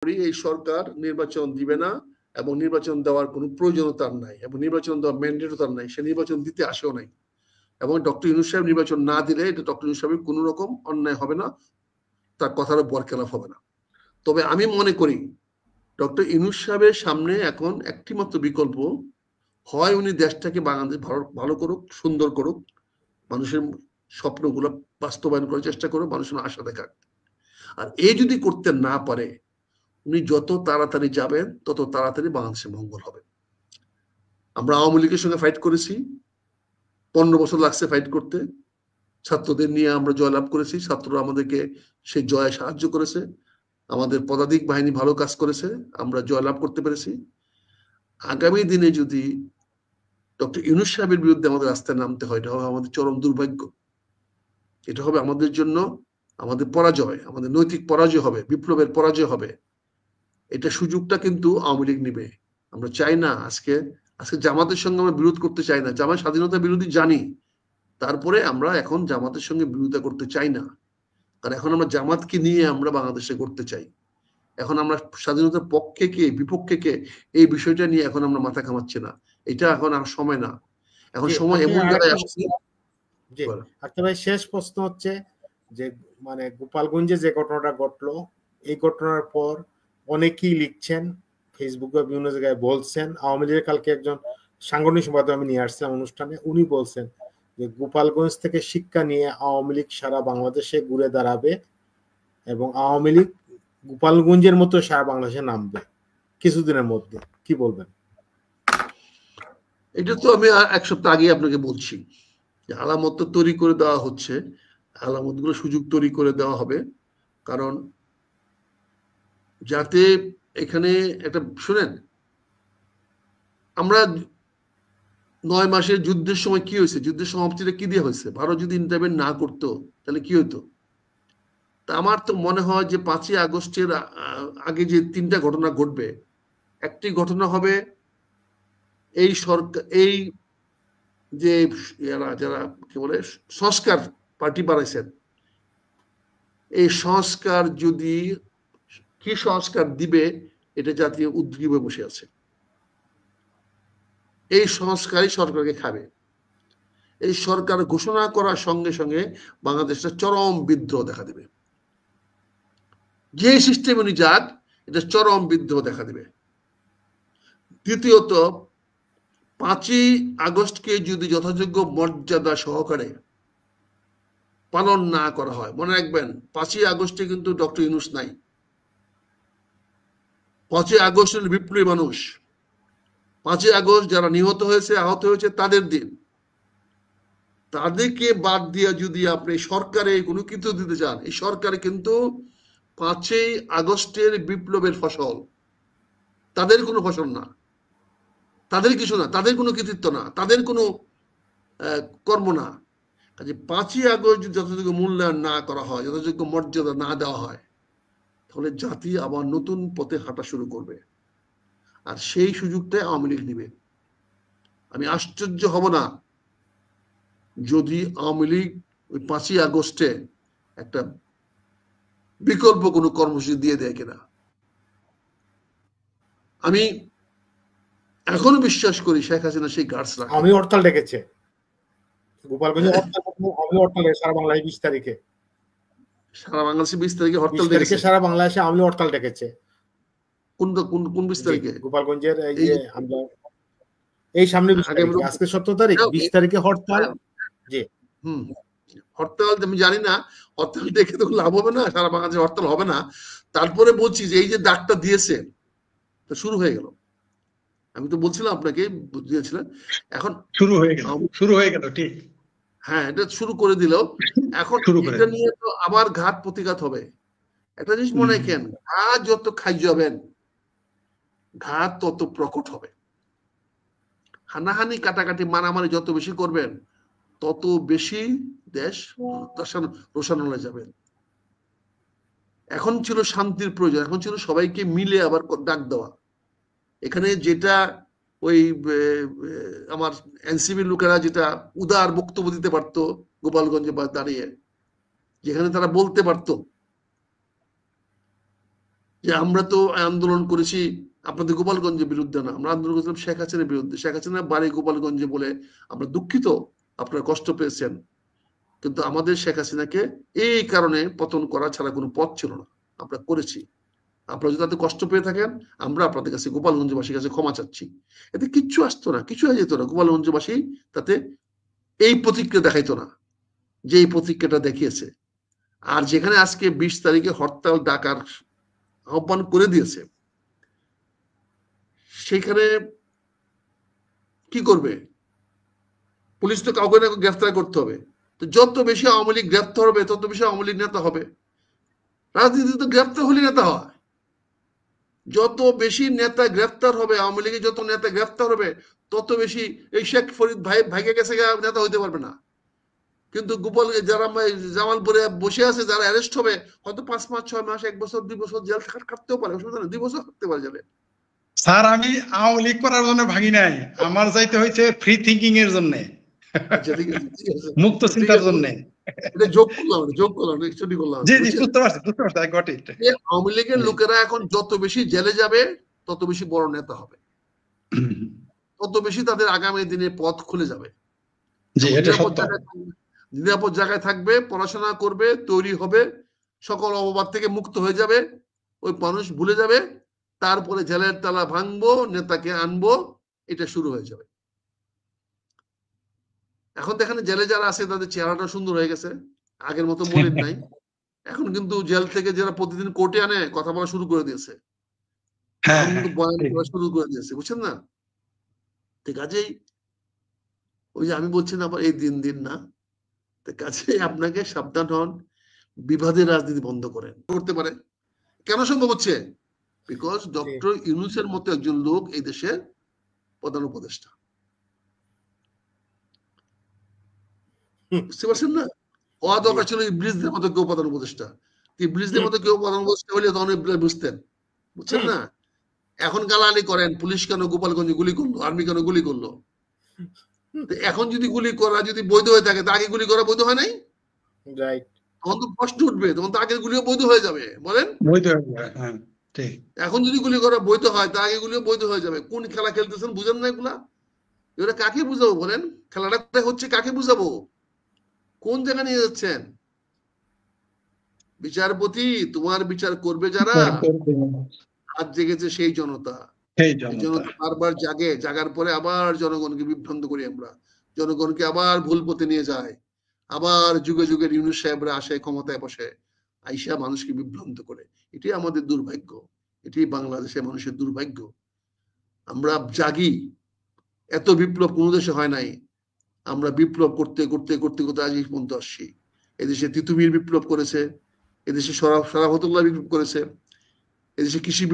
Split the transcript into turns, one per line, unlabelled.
করি এই সরকার নির্বাচন দিবে না এবং নির্বাচন দেওয়ার কোনো প্রয়োজনীয়তা নাই এবং নির্বাচন দেওয়ার ম্যান্ডেটও তার নাই, সে নির্বাচন দিতে আসেও নাই। এবং ডক্টর ইউনূস সাহেব নির্বাচন না দিলে এটা ডক্টর ইউনূস সাহেবের কোনো রকম অন্যায় হবে না, তার কথারও বরখেলাপ হবে না। তবে আমি মনে করি ডক্টর ইউনূস সাহেবের সামনে এখন একটি মাত্র বিকল্প, হয় উনি দেশটাকে বাংলাদেশ ভালো করুক, সুন্দর করুক, মানুষের স্বপ্নগুলো বাস্তবায়ন করার চেষ্টা করুক, মানুষের আশা দেখাক। আর এই যদি করতে না পারে, উনি যত তাড়াতাড়ি যাবেন তত তাড়াতাড়ি বাংলাদেশের মঙ্গল হবে। আমরা আওয়ামী লীগের সঙ্গে ফাইট করেছি, 15 বছর লাগছে ফাইট করতে, ছাত্রদের নিয়ে আমরা জয়লাভ করেছি, ছাত্ররা আমাদেরকে সেই জয়ে সাহায্য করেছে, আমাদের পদাতিক বাহিনী ভালো কাজ করেছে, আমরা জয়লাভ করতে পেরেছি। আগামী দিনে যদি ডক্টর ইউনূস সাহেবের বিরুদ্ধে আমাদের রাস্তায় নামতে হয়, এটা হবে আমাদের চরম দুর্ভাগ্য, এটা হবে আমাদের জন্য আমাদের পরাজয়, আমাদের নৈতিক পরাজয় হবে, বিপ্লবের পরাজয় হবে। এটা সুযোগটা কিন্তু আওয়ামী লীগ নিবে। আমরা চাই না আজকে জামাতের সঙ্গে আমরা বিরোধ করতে চাই না, জামাত স্বাধীনতা বিরোধী জানি, তারপরে আমরা এখন জামাতের সঙ্গে বিরোধিতা করতে চাই না, কারণ এখন আমরা জামাতকে নিয়ে আমরা বাংলাদেশে করতে চাই। এখন আমরা স্বাধীনতার পক্ষে কে বিপক্ষে কে এই বিষয়টা নিয়ে এখন আমরা মাথা ঘামাচ্ছি না, এটা এখন আর সময় না, এখন সময় এমন জায়গায় আসছে।
আচ্ছা ভাই, শেষ প্রশ্ন হচ্ছে যে মানে গোপালগঞ্জে যে ঘটনাটা ঘটলো, এই ঘটনার পর অনেকেই লিখছেন, ফেসবুকে বিভিন্ন জায়গায় বলছেন, আওয়ামী লীগের কালকে একজন সাংগঠনিক সম্পাদক আমি নিয়ে আসছিলাম অনুষ্ঠানে, উনি বলছেন যে গোপালগঞ্জ থেকে শিক্ষা নিয়ে আওয়ামী লীগ সারা বাংলাদেশে ঘুরে দাঁড়াবে এবং আওয়ামী লীগ গোপালগঞ্জের মতো সারা বাংলাদেশে নামবে কিছুদিনের মধ্যে। কি বলবেন?
এটা তো আমি এক সপ্তাহ আগে আপনাকে বলছি, আলামত তো তৈরি করে দেওয়া হচ্ছে, আলামতগুলো সুযোগ তৈরি করে দেওয়া হবে, কারণ যাতে এখানে একটা শুনেন, আমরা 9 মাসের যুদ্ধের সময় কি হয়েছে, যুদ্ধের সমাপ্তিটা কি দিয়ে হয়েছে, ভারত যদি ইন্টারভেন না করতো তাহলে কি হতো? তা আমার তো মনে হয় যে 5ই আগস্টের আগে যে 3টা ঘটনা ঘটবে, একটি ঘটনা হবে এই সরকার, এই যে যারা কি বলে সংস্কার পার্টি বানাইছেন, এই সংস্কার যদি কি সংস্কার দিবে এটা জাতীয় উদ্গ্রীবে বসে আছে, এই সংস্কারই সরকারকে খাবে। এই সরকার ঘোষণা করার সঙ্গে সঙ্গে বাংলাদেশটা চরম বিদ্রোহ দেখা দেবে, যে সিস্টেম অনুযায়ী এটা চরম বিদ্রোহ দেখা দেবে। দ্বিতীয়ত, 5ই আগস্টকে যদি যথাযোগ্য মর্যাদা সহকারে পালন না করা হয়, মনে রাখবেন 5ই আগস্টে কিন্তু ডক্টর ইউনূস নাই, 5ই আগস্টের বিপ্লবী মানুষ, 5ই আগস্ট যারা নিহত হয়েছে আহত হয়েছে তাদের দিন, তাদেরকে বাদ দিয়ে যদি আপনি সরকারে কোনো কিছু দিতে চান, এই সরকার কিন্তু 5ই আগস্টের বিপ্লবের ফসল, তাদের কোনো ফসল না, তাদের কিছু না, তাদের কোনো কৃতিত্ব না, তাদের কোনো কর্ম না। কাজে 5ই আগস্ট যদি যথাযোগ্য মূল্যায়ন না করা হয়, যথাযোগ্য মর্যাদা না দেওয়া হয়, তাহলে জাতি আবার নতুন পথে হাঁটা শুরু করবে, আর সেই সুযোগটাই আওয়ামী লীগ নিবে। আমি আশ্চর্য হব না যদি আওয়ামী লীগ ওই 5ই আগস্টে একটা বিকল্প কোনো কর্মসূচি দিয়ে দেয় কিনা। আমি এখনো বিশ্বাস করি শেখ হাসিনা সেই গার্ডস রাখে।
আমি হরতাল ডেকেছে গোপালগঞ্জে, হরতাল সারা বাংলায় 20 তারিখে,
সারা বাংলাদেশে 20 তারিখে হরতাল ডেকেছে,
সারা বাংলাদেশে আওয়ামী হরতাল ডেকেছে।
কোন 20 তারিখে?
গোপালগঞ্জের এই যে আমরা এই সামনে 20 তারিখ, আজকে 17 তারিখ, 20 তারিখে হরতাল। জি
হরতাল আমি জানি না, হরতাল দেখে তো লাভ হবে না, সারা বাংলাদেশে হরতাল হবে না। তারপরে বলছি যে এই যে ডাকটা দিয়েছে তো শুরু হয়ে গেল, আমি তো বলছিলাম আপনাকে দিয়েছিলেন, এখন
শুরু হয়ে গেল ঠিক।
হ্যাঁ, এটা শুরু করে দিল, এখন এটা নিয়ে তো আবার ঘাত প্রতিঘাত হবে। একটা জিনিস মনে রাখেন, ঘাত যত খাই যাবেন ঘাত তত প্রকট হবে, হানাহানি কাটাকাটি মারামারি যত বেশি করবেন তত বেশি দেশ রোশানলে যাবে। এখন ছিল শান্তির প্রয়োজন, এখন ছিল সবাইকে মিলে আবার ডাক দেওয়া। এখানে যেটা ওই আমার এনসিবি লোকেরা যেটা উদার বক্তব্য দিতে পারতো গোপালগঞ্জে বা দাঁড়িয়ে, যেখানে তারা বলতে পারতো যে আমরা তো আন্দোলন করেছি আপনাদের গোপালগঞ্জের বিরুদ্ধে না, আমরা আন্দোলন করেছিলাম শেখ হাসিনার বিরুদ্ধে। শেখ হাসিনার বাড়ি গোপালগঞ্জে বলে আমরা দুঃখিত, আপনারা কষ্ট পেয়েছেন, কিন্তু আমাদের শেখ হাসিনাকে এই কারণে পতন করা ছাড়া কোনো পথ ছিল না, আমরা করেছি। আপনারা যদি তাতে কষ্ট পেয়ে থাকেন, আমরা আপনাদের কাছে গোপালগঞ্জবাসীর কাছে ক্ষমা চাচ্ছি। এতে কিচ্ছু আসতো না, কিছু হয়ে যেত না। গোপালগঞ্জবাসী তাতে এই প্রতিক্রিয়া দেখাইতো না যে এই প্রতিক্রিয়াটা দেখিয়েছে। আর যেখানে আজকে 20 তারিখে হরতাল ডাকার আহ্বান করে দিয়েছে, সেখানে কি করবে পুলিশ? তো কাউকে না গ্রেফতার করতে হবে। তো যত বেশি আওয়ামী লীগ গ্রেফতার হবে, তত বেশি আওয়ামী লীগ নেতা হবে। রাজনীতি তো গ্রেফতার হলে নেতা হয়। যত বেশি নেতা গ্রেফতার হবে, আওয়ামী লীগের যত নেতা গ্রেফতার হবে, তত বেশি এই শেখ ফরিদ ভাইকে গেছে নেতা হইতে পারবে না। কিন্তু গোপাল যারা জামালপুরে বসে আছে, যারা অ্যারেস্ট হবে, হয়তো 5 মাস 6 মাস 1 বছর 2 বছর জেল কাটতেও পারে, অসুবিধা নেই, 2 বছর কাটতে পারে যাবে।
স্যার আমি আওয়ামী লীগ করার জন্য ভাগি নাই, আমার যাইতে হয়েছে ফ্রি থিঙ্কিং এর জন্য,
আচ্ছা ঠিক আছে, ঠিক আছে,
মুক্ত চিন্তার জন্য।
এটা যোগ করলাম স্টাডি করলাম।
জি জি, বুঝতে পারছি আই গট ইট।
আওয়ামী লীগের লোকেরা এখন যত বেশি জেলে যাবে, তত বেশি বড় নেতা হবে, তত বেশি তাদের আগামী দিনে পথ খুলে যাবে। নিরাপদ জায়গায় থাকবে, পড়াশোনা করবে, তৈরি হবে, সকল অপবাদ থেকে মুক্ত হয়ে যাবে, ওই মানুষ ভুলে যাবে। তারপরে জেলের তালা ভাঙবো, নেতাকে আনবো, এটা শুরু হয়ে যাবে। এখন দেখেন জেলে যারা আছে তাদের চেহারাটা সুন্দর হয়ে গেছে, আগের মতো মলিন নাই। এখন কিন্তু জেল থেকে যারা প্রতিদিন কোর্টে আনে, কথা বলা শুরু করে দিয়েছে, বয়ান করা শুরু করে দিয়েছে, বুঝছেন না? ঠিক আছে, ওই যে আমি বলছি না আবার এই দিন না, কাছে আপনাকে সাবধান হন, বিবাদের রাজনীতি বন্ধ করেন। করতে পারে কেন সম্ভব হচ্ছে? বিকজ ডক্টর ইউনূসের মতো একজন লোক এই দেশের প্রধান উপদেষ্টা। বুঝতে পারছেন না? হওয়া দরকার ছিল ইবলিসদের মতো কেউ প্রধান উপদেষ্টা। ইবলিসদের মতো কেউ প্রধান উপদেষ্টা হলে তখন বুঝতেন, বুঝছেন না? এখন গালাগালি করেন, পুলিশ কেন গোপালগঞ্জে গুলি করলো, আর্মি কেন গুলি করলো। এখন যদি গুলি করা যদি বৈধ হয়ে থাকে, তা আগে গুলি করা বৈধ হয় নাই?
রাইট।
তখন তো প্রশ্ন উঠবে, তখন তো আগের গুলিও বৈধ হয়ে যাবে, বলেন? এখন যদি গুলি করা বৈধ হয়, তা আগে গুলিও বৈধ হয়ে যাবে। কোন খেলা খেলতেছেন বুঝেন না এগুলা? এগুলা কাকে বুঝাবো বলেন? খেলাটা হচ্ছে কাকে বুঝাবো? কোন জায়গা নিয়ে যাচ্ছেন? বিচারপতি, তোমার বিচার করবে যারা, আজ জেগেছে সেই জনতা। জনতা বারবার জাগে, জাগার পরে আবার জনগণকে বিভ্রান্ত করি আমরা, জনগণকে আবার ভুল পথে নিয়ে যায়, আবার যুগে যুগে ইউনূস সাহেবরা আসে ক্ষমতায় বসে, আইসা মানুষকে বিভ্রান্ত করে। এটাই আমাদের দুর্ভাগ্য, এটাই বাংলাদেশের মানুষের দুর্ভাগ্য। আমরা জাগি, এত বিপ্লব কোন দেশে হয় নাই। আমরা বিপ্লব করতে করতে করতে করতে আজ এই পর্যন্ত আসছি। এদেশে তিতুমির বিপ্লব করেছে, এদেশে শরাফতুল্লাহ বিপ্লব করেছে, এদেশে কৃষি